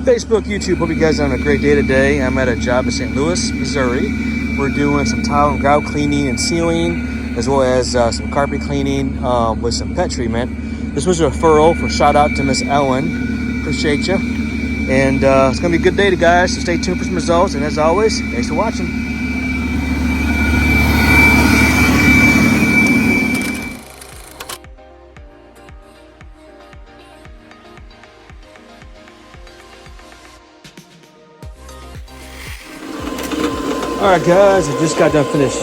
Facebook, YouTube, hope you guys are having a great day today. I'm at a job in St. Louis, Missouri. We're doing some tile and grout cleaning and sealing, as well as some carpet cleaning with some pet treatment. This was a referral for shout out to Miss Ellen. Appreciate you. And it's going to be a good day, guys. So stay tuned for some results. And as always, thanks for watching. Alright guys, I just got done finished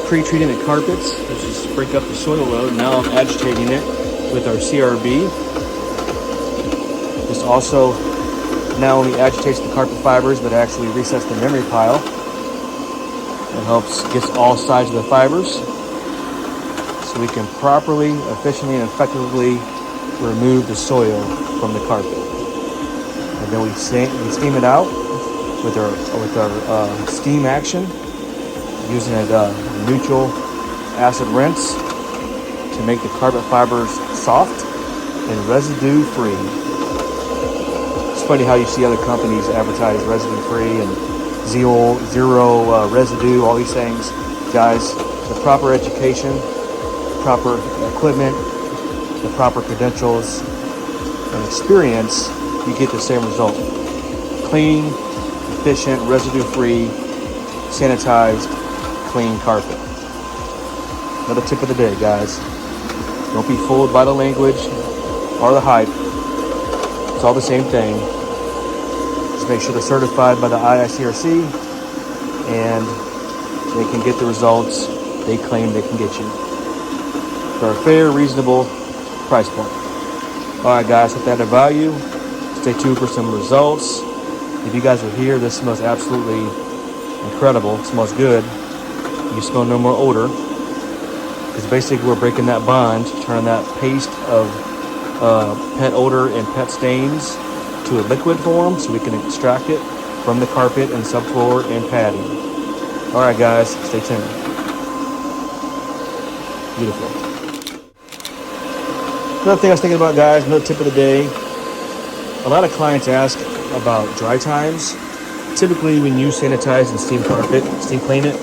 pre-treating the carpets, which is break up the soil load. Now I'm agitating it with our CRB. This also not only agitates the carpet fibers, but actually resets the memory pile. It helps get all sides of the fibers, so we can properly, efficiently, and effectively remove the soil from the carpet. And then we steam it out with our steam action, using a neutral acid rinse to make the carpet fibers soft and residue free. It's funny how you see other companies advertise residue free and zero residue, all these things. Guys, the proper education, proper equipment, the proper credentials and experience, you get the same result. Clean, efficient, residue-free, sanitized, clean carpet. Another tip of the day, guys. Don't be fooled by the language or the hype. It's all the same thing. Just make sure they're certified by the IICRC and they can get the results they claim they can get you for a fair, reasonable price point. All right, guys, hope that had value. Stay tuned for some results. If you guys are here, this smells absolutely incredible. It smells good. You smell no more odor. Because basically we're breaking that bond, turning that paste of pet odor and pet stains to a liquid form so we can extract it from the carpet and subfloor and padding. All right, guys, stay tuned. Beautiful. Another thing I was thinking about, guys, another tip of the day. A lot of clients ask about dry times. Typically when you sanitize and steam carpet, steam clean it,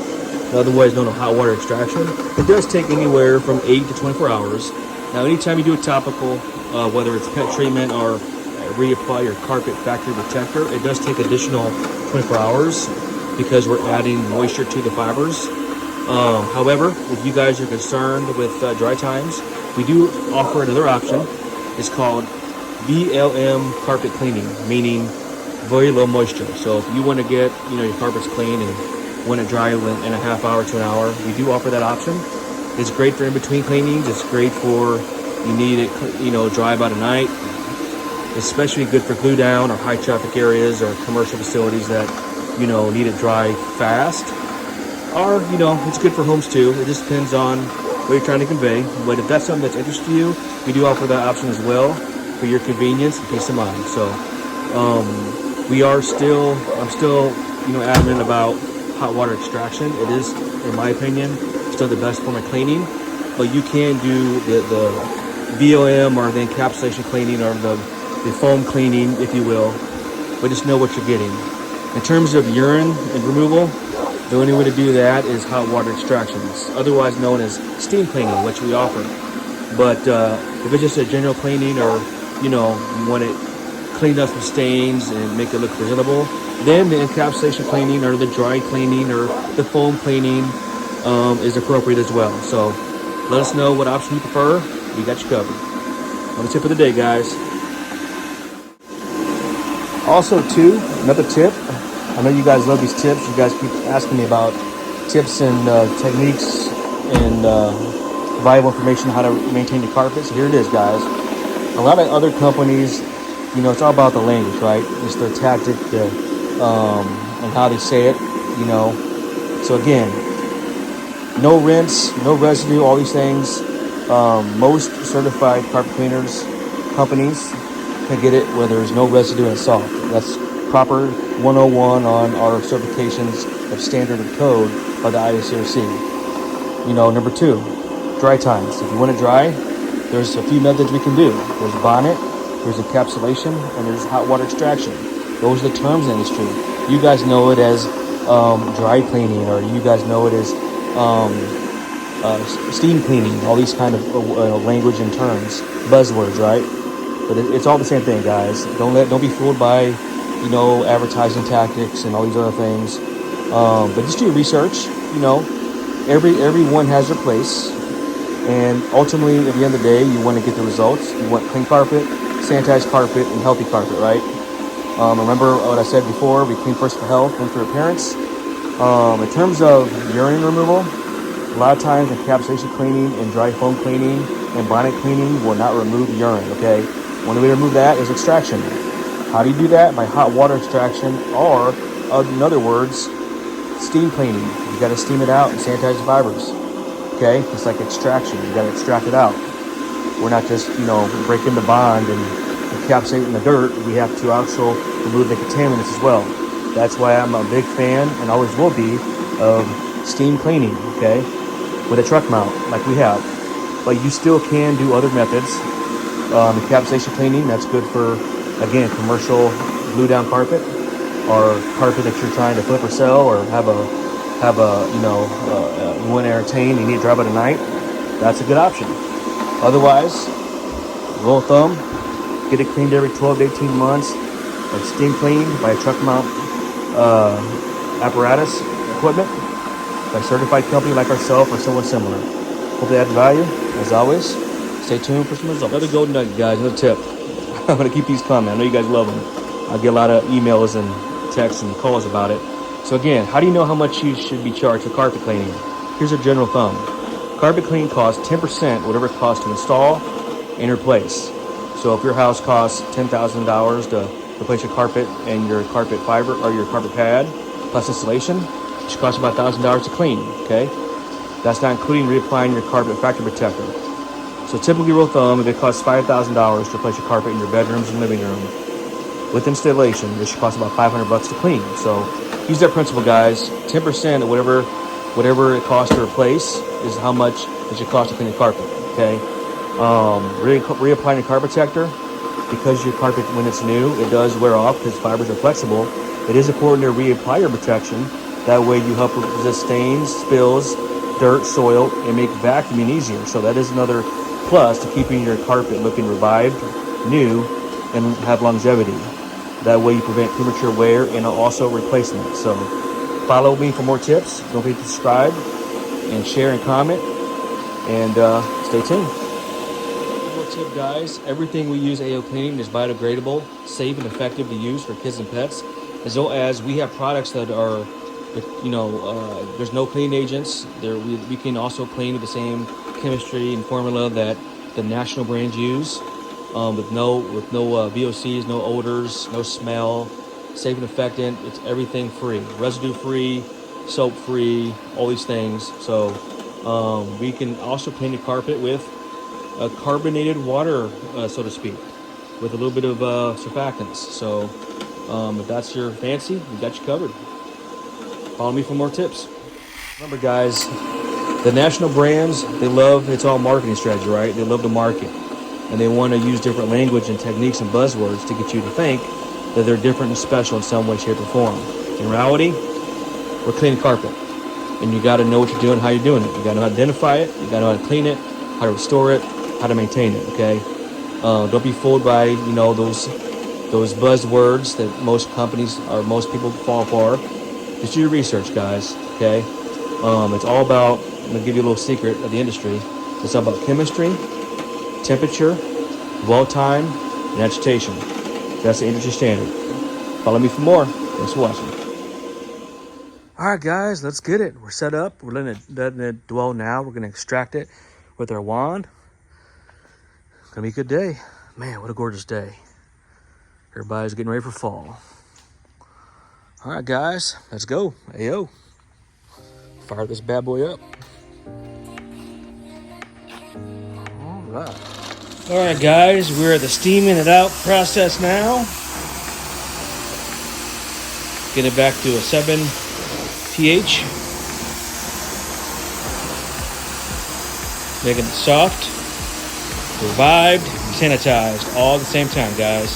otherwise known as hot water extraction, it does take anywhere from 8 to 24 hours. Now anytime you do a topical, whether it's pet treatment or reapply your carpet factory protector, it does take additional 24 hours because we're adding moisture to the fibers. However, if you guys are concerned with dry times, we do offer another option. It's called VLM carpet cleaning, meaning very low moisture. So if you want to get your carpets clean and want to dry in a half hour to an hour, we do offer that option. It's great for in between cleanings. It's great for you need it dry about a night. Especially good for glue down or high traffic areas or commercial facilities that need it dry fast. Or it's good for homes too. It just depends on what you're trying to convey. But if that's something that's interesting to you, we do offer that option as well, for your convenience and peace of mind. So I'm still adamant about hot water extraction. It is, in my opinion, still the best form of cleaning, but you can do the VOM or the encapsulation cleaning or the foam cleaning, if you will, but just know what you're getting. In terms of urine and removal, the only way to do that is hot water extractions, otherwise known as steam cleaning, which we offer. But if it's just a general cleaning, or you want it cleaned up some stains and make it look presentable, then the encapsulation cleaning or the dry cleaning or the foam cleaning is appropriate as well. So let us know what option you prefer. We got you covered. On the tip of the day, guys. Also too, another tip. I know you guys love these tips. You guys keep asking me about tips and techniques and valuable information how to maintain your carpets. Here it is, guys. A lot of other companies, it's all about the language, right? It's their tactic, and how they say it, So again, no rinse, no residue, all these things. Most certified carpet cleaners companies can get it where there's no residue and soft. That's proper 101 on our certifications of standard and code by the IICRC. Number 2, dry times. If you want to dry, there's a few methods we can do. There's bonnet, there's encapsulation, and there's hot water extraction. Those are the terms in the industry. You guys know it as dry cleaning, or you guys know it as steam cleaning. All these kind of language and terms, buzzwords, right? But it's all the same thing, guys. Don't be fooled by, advertising tactics and all these other things. But just do your research. Everyone has their place, and ultimately, at the end of the day, you want to get the results. You want clean carpet, sanitized carpet, and healthy carpet, right? Remember what I said before, we clean first for health, then for appearance. In terms of urine removal, a lot of times encapsulation cleaning and dry foam cleaning and bonnet cleaning will not remove urine, okay? One way to remove that is extraction. How do you do that? By hot water extraction, or in other words, steam cleaning. You got to steam it out and sanitize the fibers, okay? It's like extraction. You got to extract it out. We're not just, breaking the bond and encapsulating the dirt. We have to also remove the contaminants as well. That's why I'm a big fan, and always will be, of steam cleaning, okay? With a truck mount, like we have. But you still can do other methods. Encapsulation cleaning, that's good for, again, commercial glue down carpet, or carpet that you're trying to flip or sell, or you want to entertain, you need to dry by tonight. That's a good option. Otherwise, rule of thumb, get it cleaned every 12 to 18 months, and steam cleaned by a truck mount apparatus equipment by a certified company like ourselves or someone similar. Hope they add value. As always, stay tuned for some results. Another golden nugget, guys. Another tip. I'm going to keep these coming. I know you guys love them. I get a lot of emails and texts and calls about it. So again, how do you know how much you should be charged for carpet cleaning? Here's a general thumb. Carpet cleaning costs 10% whatever it costs to install and replace. So if your house costs $10,000 to replace your carpet and your carpet fiber or your carpet pad plus installation, it should cost about $1,000 to clean, okay? That's not including reapplying your carpet factory protector. So typically, rule of thumb, if it costs $5,000 to replace your carpet in your bedrooms and living room, with installation, it should cost about $500 to clean. So use that principle, guys. 10% of whatever it costs to replace is how much it should cost to clean the carpet, okay? Reapplying your carpet protector, because your carpet, when it's new, it does wear off because fibers are flexible. It is important to reapply your protection. That way you help resist stains, spills, dirt, soil, and make vacuuming easier. So that is another plus to keeping your carpet looking revived, new, and have longevity. That way you prevent premature wear and also replacement. So follow me for more tips. Don't forget to subscribe and share and comment, and stay tuned. One more tip, guys. Everything we use AO Cleaning is biodegradable, safe, and effective to use for kids and pets, as well as we have products that are, there's no cleaning agents. We can also clean with the same chemistry and formula that the national brands use, with no VOCs, no odors, no smell, safe and effective. It's everything free, residue free, soap free, all these things. So we can also clean the carpet with carbonated water, so to speak, with a little bit of surfactants. So if that's your fancy, we got you covered. Follow me for more tips. Remember, guys, the national brands, it's all marketing strategy, right? They love to market, and they want to use different language and techniques and buzzwords to get you to think that they're different and special in some way, shape, or form. In reality, we're cleaning carpet, and you got to know what you're doing, how you're doing it. You got to know how to identify it. You got to know how to clean it, how to restore it, how to maintain it. Okay. Don't be fooled by those buzzwords that most companies or most people fall for. Just do your research, guys. Okay. It's all about. I'm gonna give you a little secret of the industry. It's all about chemistry, temperature, dwell time, and agitation. That's the industry standard. Follow me for more. Thanks for watching. All right, guys, let's get it. We're set up. We're letting it dwell now. We're gonna extract it with our wand. It's gonna be a good day. Man, what a gorgeous day. Everybody's getting ready for fall. All right, guys, let's go. Ayo. Fire this bad boy up. All right, guys, we're at the steaming it out process now. Get it back to a 7 pH. Making it soft, revived, and sanitized all at the same time, guys.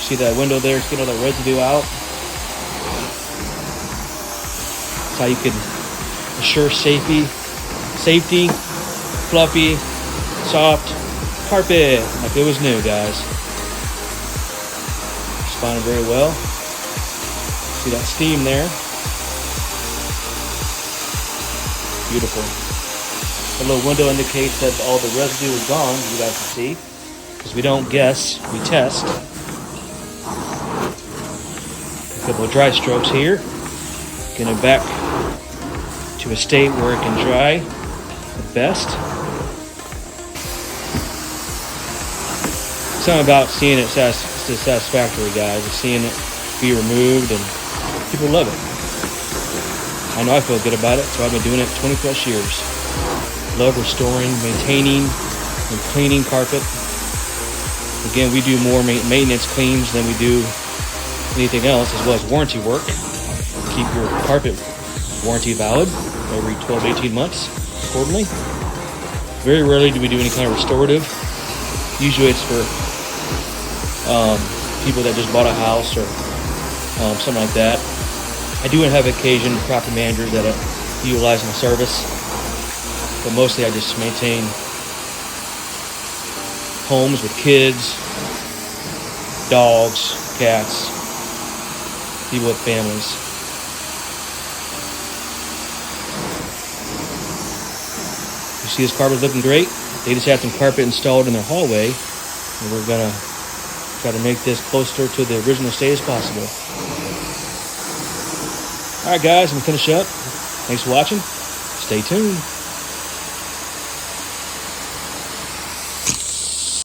See that window there? It's getting all that residue out. That's how you can assure safety, fluffy, soft carpet like it was new, guys. Responding very well. See that steam there? Beautiful. The little window indicates that all the residue is gone, you guys can see. Because we don't guess, we test. A couple of dry strokes here. Getting it back to a state where it can dry at best. Something about seeing it satisfactory, guys. Seeing it be removed, and people love it. I know I feel good about it, so I've been doing it 20 plus years. Love restoring, maintaining, and cleaning carpet. Again, we do more maintenance cleans than we do anything else, as well as warranty work. Keep your carpet warranty valid every 12 18 months accordingly. Very rarely do we do any kind of restorative. Usually it's for people that just bought a house or something like that. I do have occasion property managers that utilize my service, but mostly I just maintain homes with kids, dogs, cats, people with families. You see this carpet looking great? They just had some carpet installed in their hallway, and we're gonna try to make this closer to the original state as possible. All right, guys, I'm gonna finish up. Thanks for watching. Stay tuned.